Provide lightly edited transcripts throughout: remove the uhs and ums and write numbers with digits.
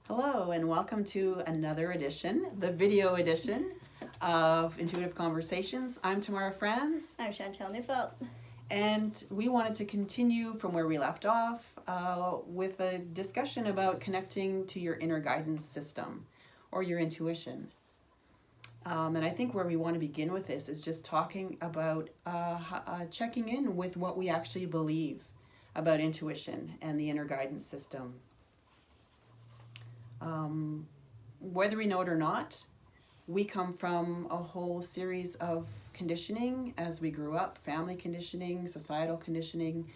Hello and welcome to another edition, the video edition of Intuitive Conversations. I'm Tamara Franz. I'm Chantelle Neufeld. And we wanted to continue from where we left off with a discussion about connecting to your inner guidance system or your intuition. And I think where we want to begin with this is just talking about checking in with what we actually believe about intuition and the inner guidance system. Whether we know it or not, we come from a whole series of conditioning as we grew up: family conditioning, societal conditioning,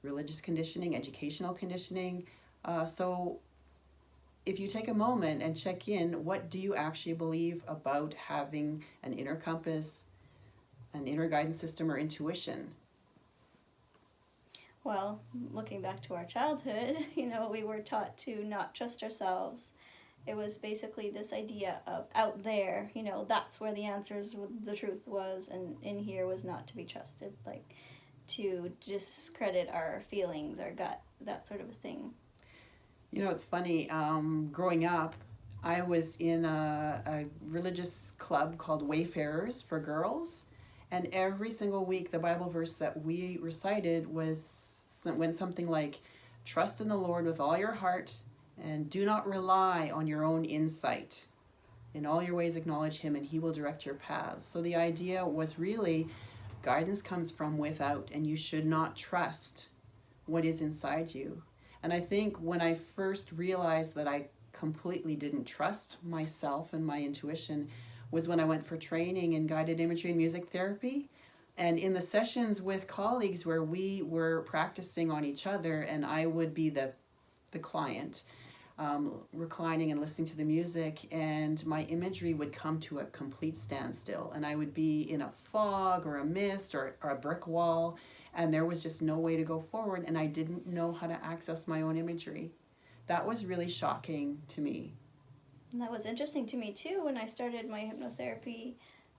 religious conditioning, educational conditioning. So if you take a moment and check in, what do you actually believe about having an inner compass, an inner guidance system, or intuition? Well, looking back to our childhood, we were taught to not trust ourselves. It was basically this idea of out there, that's where the answers, the truth was, and in here was not to be trusted, like to discredit our feelings, our gut, that sort of a thing. It's funny, growing up, I was in a religious club called Wayfarers for girls, and every single week the Bible verse that we recited went something like, trust in the Lord with all your heart and do not rely on your own insight. In all your ways acknowledge him and he will direct your paths. So the idea was really guidance comes from without, and you should not trust what is inside you. And I think when I first realized that I completely didn't trust myself and my intuition was when I went for training in guided imagery and music therapy. And in the sessions with colleagues where we were practicing on each other, and I would be the client, reclining and listening to the music, and my imagery would come to a complete standstill, and I would be in a fog or a mist or a brick wall, and there was just no way to go forward, and I didn't know how to access my own imagery. That was really shocking to me. And that was interesting to me too when I started my hypnotherapy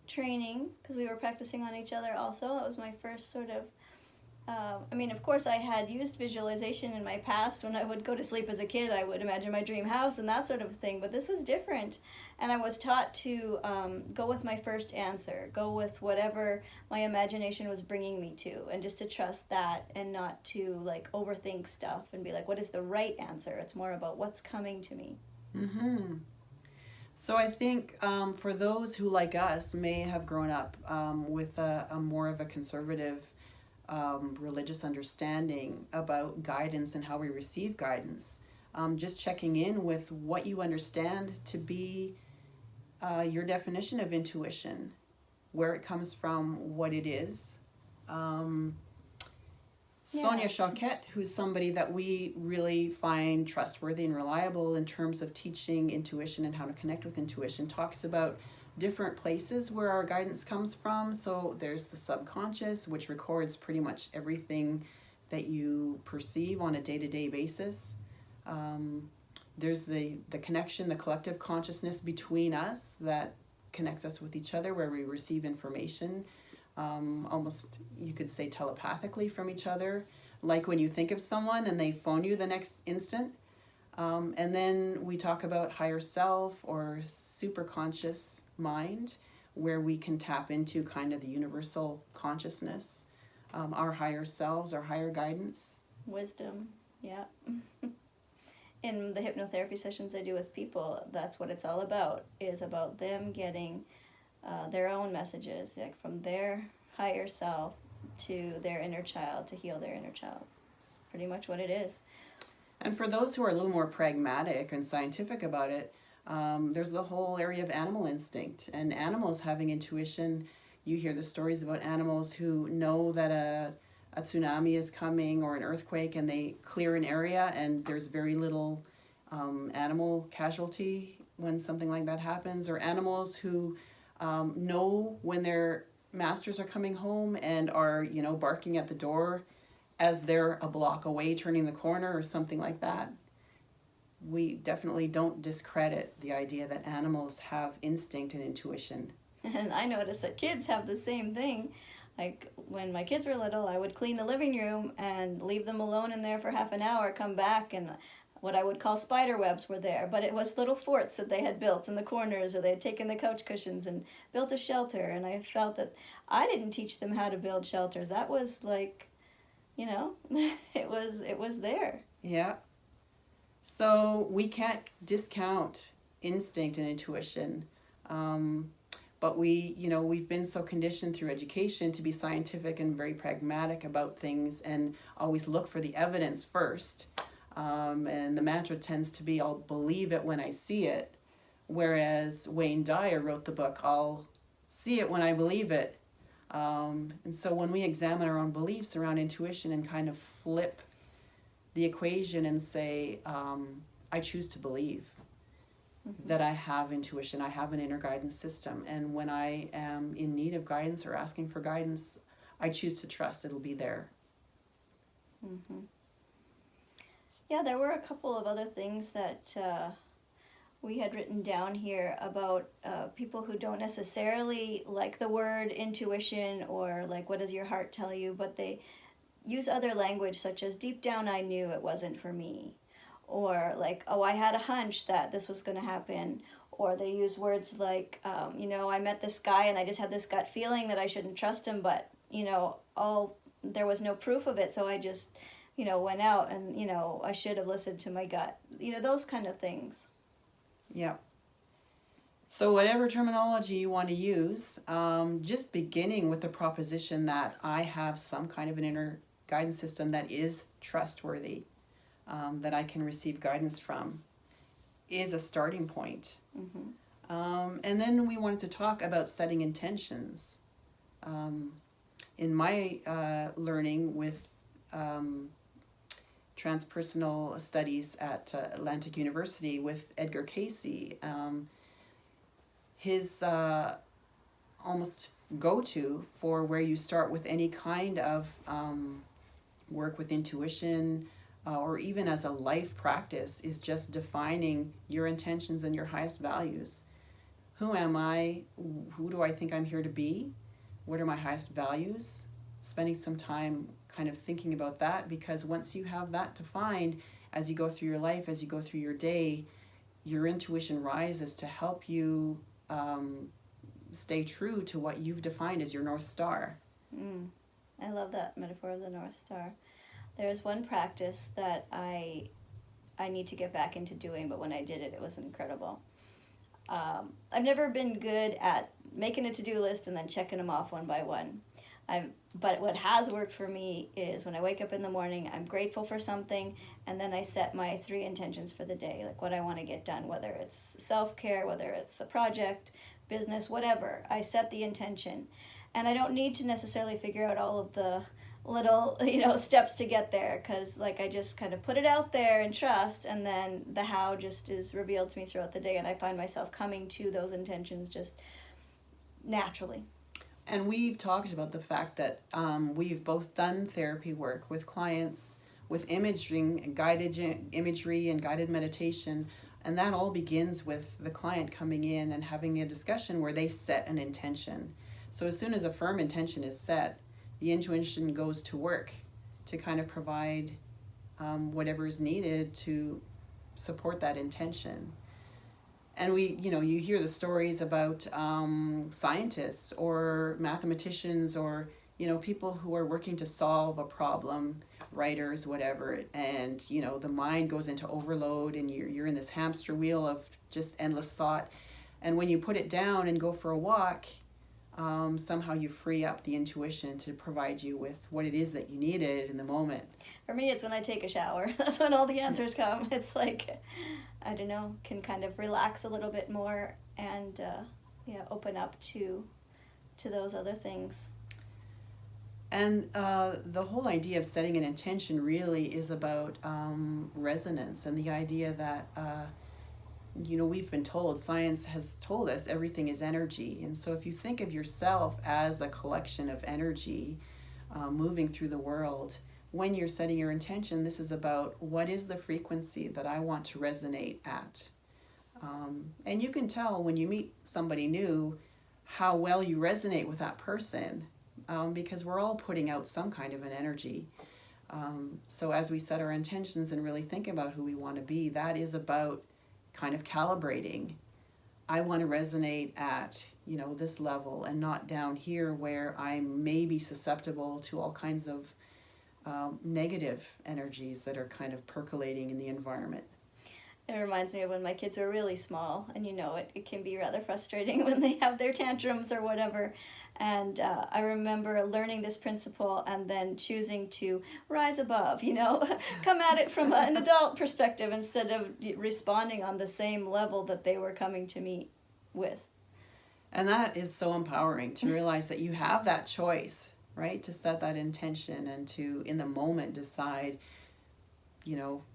training, because we were practicing on each other also. That was my first sort of of course I had used visualization in my past. When I would go to sleep as a kid, I would imagine my dream house and that sort of thing, but this was different, and I was taught to go with my first answer, go with whatever my imagination was bringing me to, and just to trust that and not to overthink stuff and be like, what is the right answer? It's more about what's coming to me. Mm-hmm. So I think for those who, like us, may have grown up with a more of a conservative religious understanding about guidance and how we receive guidance, just checking in with what you understand to be your definition of intuition, where it comes from, what it is. Sonia Choquette, who's somebody that we really find trustworthy and reliable in terms of teaching intuition and how to connect with intuition, talks about different places where our guidance comes from. So there's the subconscious, which records pretty much everything that you perceive on a day-to-day basis. There's the connection, the collective consciousness between us that connects us with each other, where we receive information almost, you could say, telepathically from each other, like when you think of someone and they phone you the next instant. And then we talk about higher self or super conscious mind, where we can tap into kind of the universal consciousness, our higher selves, our higher guidance. Wisdom, yeah. In the hypnotherapy sessions I do with people, that's what it's all about, is about them getting their own messages, like from their higher self to their inner child, to heal their inner child. It's pretty much what it is. And for those who are a little more pragmatic and scientific about it, there's the whole area of animal instinct and animals having intuition. You hear the stories about animals who know that a tsunami is coming or an earthquake, and they clear an area and there's very little animal casualty when something like that happens. Or animals who know when their masters are coming home and are, barking at the door as they're a block away turning the corner or something like that. We definitely don't discredit the idea that animals have instinct and intuition. And I noticed that kids have the same thing. Like when my kids were little, I would clean the living room and leave them alone in there for half an hour, come back, and what I would call spider webs were there, but it was little forts that they had built in the corners, or they had taken the couch cushions and built a shelter. And I felt that I didn't teach them how to build shelters. That was like, it was there. Yeah. So we can't discount instinct and intuition. But we've been so conditioned through education to be scientific and very pragmatic about things and always look for the evidence first. And the mantra tends to be, I'll believe it when I see it. Whereas Wayne Dyer wrote the book, I'll see it when I believe it. And so when we examine our own beliefs around intuition and kind of flip the equation and say, I choose to believe that I have intuition, I have an inner guidance system. And when I am in need of guidance or asking for guidance, I choose to trust it'll be there. Mm-hmm. Yeah, there were a couple of other things that we had written down here about people who don't necessarily like the word intuition, or like, what does your heart tell you? But they use other language such as, deep down I knew it wasn't for me. Or like, oh, I had a hunch that this was going to happen. Or they use words like, I met this guy and I just had this gut feeling that I shouldn't trust him, but, there was no proof of it. So I just, went out and, I should have listened to my gut. Those kind of things. Yeah. So whatever terminology you want to use, just beginning with the proposition that I have some kind of an inner guidance system that is trustworthy, that I can receive guidance from, is a starting point. Mm-hmm. And then we wanted to talk about setting intentions. In my learning with transpersonal studies at Atlantic University with Edgar Cayce, his almost go-to for where you start with any kind of work with intuition, or even as a life practice, is just defining your intentions and your highest values. Who am I? Who do I think I'm here to be? What are my highest values? Spending some time kind of thinking about that, because once you have that defined, as you go through your life, as you go through your day, your intuition rises to help you stay true to what you've defined as your North Star. I love that metaphor of the North Star. There's one practice that I need to get back into doing, but when I did it, it was incredible. I've never been good at making a to-do list and then checking them off one by one. But what has worked for me is when I wake up in the morning, I'm grateful for something, and then I set my 3 intentions for the day, like what I want to get done, whether it's self-care, whether it's a project, business, whatever. I set the intention, and I don't need to necessarily figure out all of the little steps to get there, because like I just kind of put it out there and trust, and then the how just is revealed to me throughout the day, and I find myself coming to those intentions just naturally. And we've talked about the fact that we've both done therapy work with clients with guided imagery and guided meditation, and that all begins with the client coming in and having a discussion where they set an intention. So as soon as a firm intention is set, the intuition goes to work to kind of provide whatever is needed to support that intention. And you hear the stories about scientists or mathematicians or, people who are working to solve a problem, writers, whatever, and, the mind goes into overload and you're in this hamster wheel of just endless thought. And when you put it down and go for a walk, somehow you free up the intuition to provide you with what it is that you needed in the moment. For me, it's when I take a shower. That's when all the answers come. It's like, I don't know, can kind of relax a little bit more and open up to those other things. And the whole idea of setting an intention really is about resonance, and the idea that we've been told, science has told us everything is energy. And so if you think of yourself as a collection of energy moving through the world, when you're setting your intention, this is about what is the frequency that I want to resonate at. And you can tell when you meet somebody new how well you resonate with that person, because we're all putting out some kind of an energy. So as we set our intentions and really think about who we want to be, that is about kind of calibrating. I want to resonate at, this level and not down here where I may be susceptible to all kinds of negative energies that are kind of percolating in the environment. It reminds me of when my kids were really small, and it can be rather frustrating when they have their tantrums or whatever. And I remember learning this principle and then choosing to rise above, come at it from an adult perspective instead of responding on the same level that they were coming to me with. And that is so empowering to realize that you have that choice, right? To set that intention and to, in the moment, decide,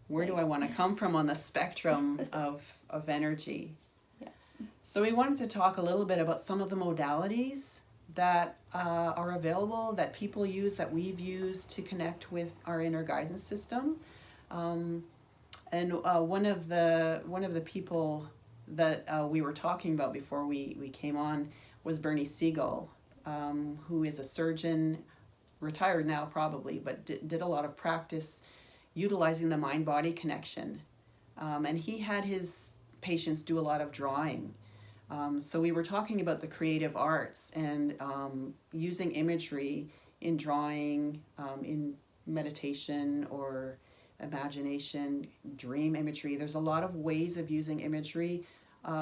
where do I want to come from on the spectrum of energy? Yeah. So we wanted to talk a little bit about some of the modalities that are available, that people use, that we've used to connect with our inner guidance system. And one of the people that we were talking about before we came on was Bernie Siegel, who is a surgeon, retired now probably, but did a lot of practice utilizing the mind-body connection. And he had his patients do a lot of drawing. So we were talking about the creative arts and using imagery in drawing, in meditation or imagination, dream imagery. There's a lot of ways of using imagery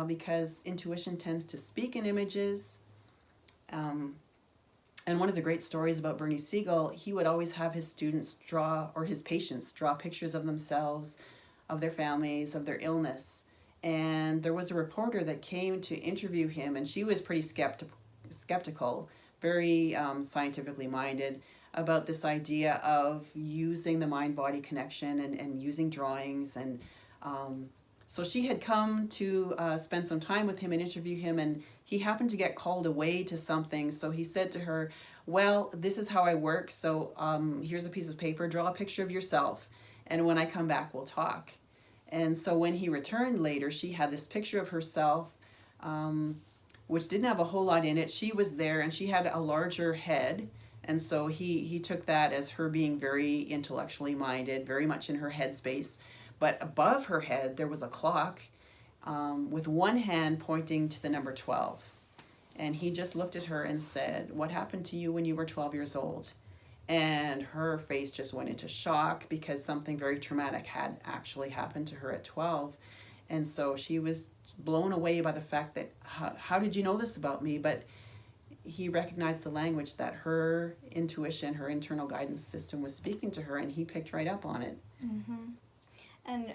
because intuition tends to speak in images. And one of the great stories about Bernie Siegel, he would always have his students draw, or his patients draw pictures of themselves, of their families, of their illness. And there was a reporter that came to interview him, and she was pretty skeptical, very scientifically minded about this idea of using the mind-body connection and using drawings. And so she had come to spend some time with him and interview him, and he happened to get called away to something. So he said to her, well, this is how I work. So here's a piece of paper, draw a picture of yourself. And when I come back, we'll talk. And so when he returned later, she had this picture of herself, which didn't have a whole lot in it. She was there and she had a larger head. And so he took that as her being very intellectually minded, very much in her headspace. But above her head, there was a clock with one hand pointing to the number 12. And he just looked at her and said, what happened to you when you were 12 years old? And her face just went into shock because something very traumatic had actually happened to her at 12. And so she was blown away by the fact that, how did you know this about me? But he recognized the language that her intuition, her internal guidance system was speaking to her, and he picked right up on it. Mm-hmm. And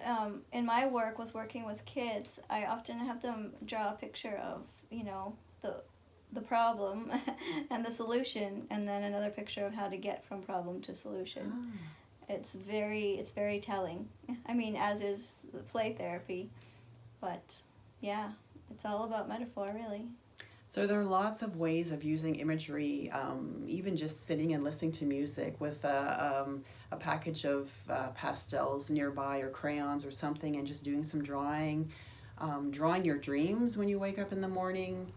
in my work with working with kids, I often have them draw a picture of, the problem and the solution, and then another picture of how to get from problem to solution. Ah. It's very telling. I mean, as is the play therapy, but yeah, it's all about metaphor, really. So there are lots of ways of using imagery, even just sitting and listening to music with a package of pastels nearby or crayons or something, and just doing some drawing, drawing your dreams when you wake up in the morning,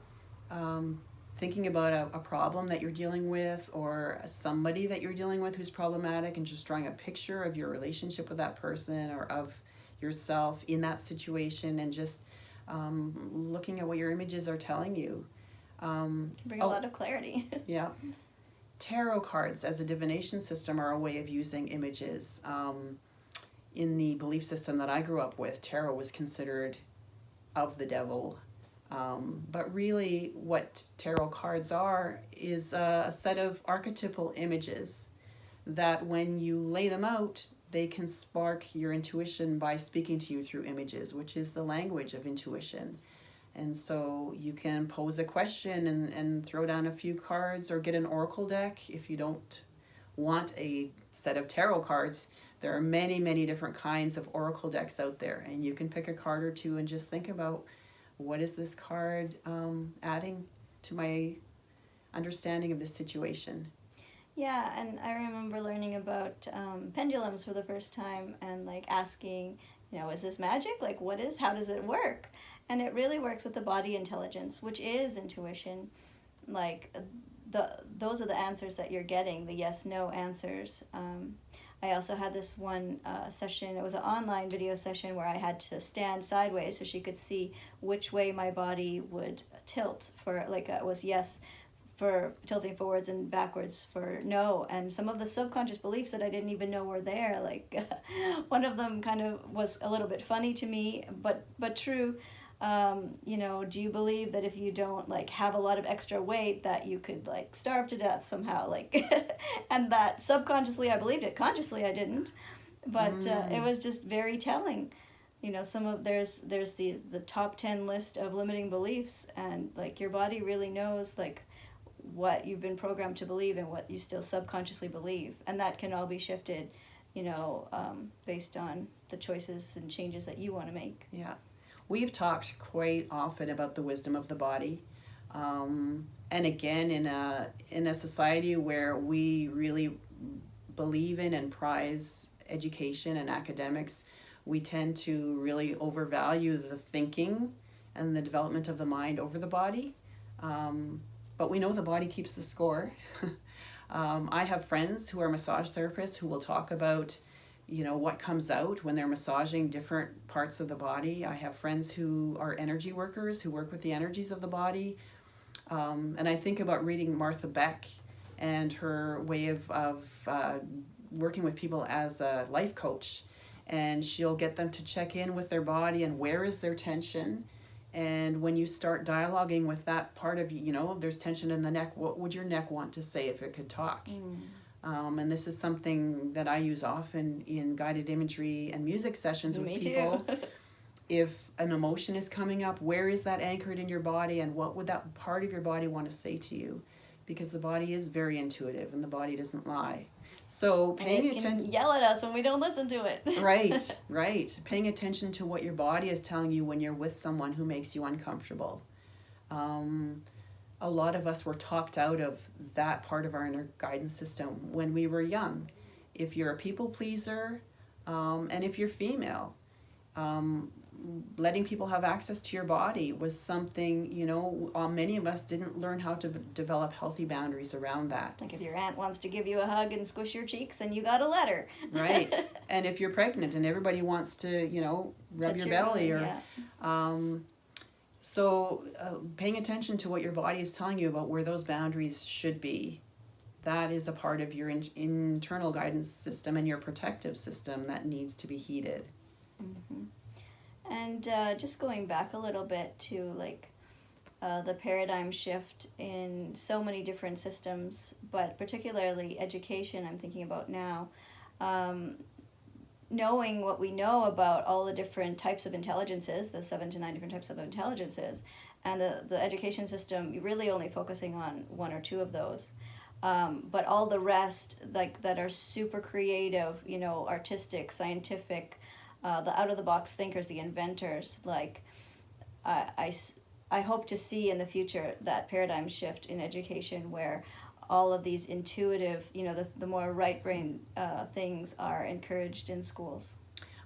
thinking about a problem that you're dealing with or somebody that you're dealing with who's problematic, and just drawing a picture of your relationship with that person or of yourself in that situation, and just looking at what your images are telling you. Bring a lot of clarity. Yeah. Tarot cards as a divination system are a way of using images. In the belief system that I grew up with, tarot was considered of the devil. But really what tarot cards are is a set of archetypal images that when you lay them out, they can spark your intuition by speaking to you through images, which is the language of intuition. And so you can pose a question and throw down a few cards, or get an oracle deck if you don't want a set of tarot cards. There are many, many different kinds of oracle decks out there, and you can pick a card or two and just think about, what is this card adding to my understanding of this situation? Yeah, and I remember learning about pendulums for the first time, and asking, is this magic? How does it work? And it really works with the body intelligence, which is intuition. Those are the answers that you're getting, the yes/no answers. I also had this one session. It was an online video session where I had to stand sideways so she could see which way my body would tilt. For like it was yes for tilting forwards and backwards for no. And some of the subconscious beliefs that I didn't even know were there, like one of them kind of was a little bit funny to me, but true. You know, do you believe that if you don't like have a lot of extra weight that you could like starve to death somehow, like and that subconsciously I believed it, consciously I didn't, but it was just very telling. You know, some of there's the top 10 list of limiting beliefs, and like your body really knows like what you've been programmed to believe and what you still subconsciously believe, and that can all be shifted, you know, based on the choices and changes that you want to make. Yeah. We've talked quite often about the wisdom of the body. And again, in a society where we really believe in and prize education and academics, we tend to really overvalue the thinking and the development of the mind over the body. But we know the body keeps the score. I have friends who are massage therapists who will talk about, you know, what comes out when they're massaging different parts of the body. I have friends who are energy workers who work with the energies of the body. And I think about reading Martha Beck and her way of working with people as a life coach. And she'll get them to check in with their body and where is their tension. And when you start dialoguing with that part of you, you know, there's tension in the neck, what would your neck want to say if it could talk? And this is something that I use often in guided imagery and music sessions with people. If an emotion is coming up, where is that anchored in your body, and what would that part of your body want to say to you? Because the body is very intuitive and the body doesn't lie. So paying attention, yell at us when we don't listen to it. right. Paying attention to what your body is telling you when you're with someone who makes you uncomfortable. A lot of us were talked out of that part of our inner guidance system when we were young. If you're a people pleaser, and if you're female, letting people have access to your body was something, you know, many of us didn't learn how to develop healthy boundaries around that. Like if your aunt wants to give you a hug and squish your cheeks, then you got a letter. Right. And if you're pregnant and everybody wants to, you know, rub your belly or... Yeah. So paying attention to what your body is telling you about where those boundaries should be, that is a part of your internal guidance system and your protective system that needs to be heeded. Mm-hmm. And just going back a little bit to like the paradigm shift in so many different systems, but particularly education I'm thinking about now. Knowing what we know about all the different types of intelligences, the 7 to 9 different types of intelligences, and the education system really only focusing on 1 or 2 of those. But all the rest, like that are super creative, you know, artistic, scientific, the out-of-the-box thinkers, the inventors, like I hope to see in the future that paradigm shift in education where all of these intuitive, you know, the more right brain things are encouraged in schools.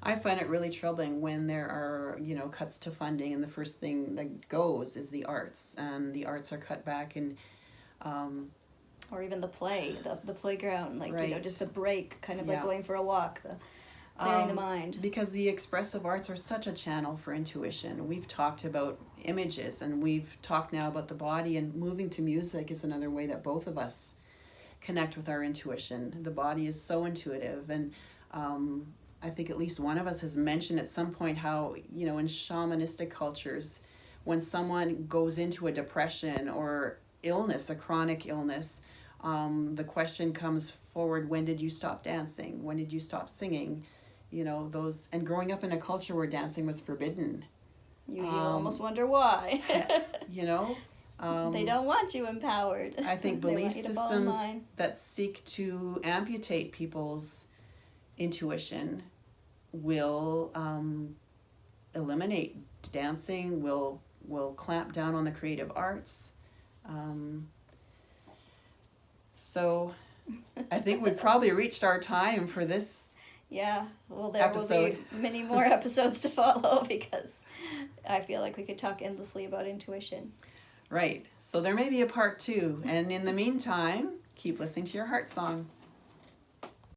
I find it really troubling when there are, you know, cuts to funding and the first thing that goes is the arts, and the arts are cut back, and or even the play, the playground, like, right. You know, just the break, kind of like going for a walk, clearing the mind. Because the expressive arts are such a channel for intuition. We've talked about images, and we've talked now about the body, and moving to music is another way that both of us connect with our intuition. The body is so intuitive, and I think at least one of us has mentioned at some point how, you know, in shamanistic cultures, when someone goes into a depression or illness, a chronic illness, the question comes forward, when did you stop dancing? When did you stop singing? You know, those, and growing up in a culture where dancing was forbidden. You almost wonder why. You know? They don't want you empowered. I think belief systems that seek to amputate people's intuition will eliminate dancing, will clamp down on the creative arts. So I think we've probably reached our time for this well, there episode. Will be many more episodes to follow because I feel like we could talk endlessly about intuition. Right. So there may be a part 2. And in the meantime, keep listening to your heart song.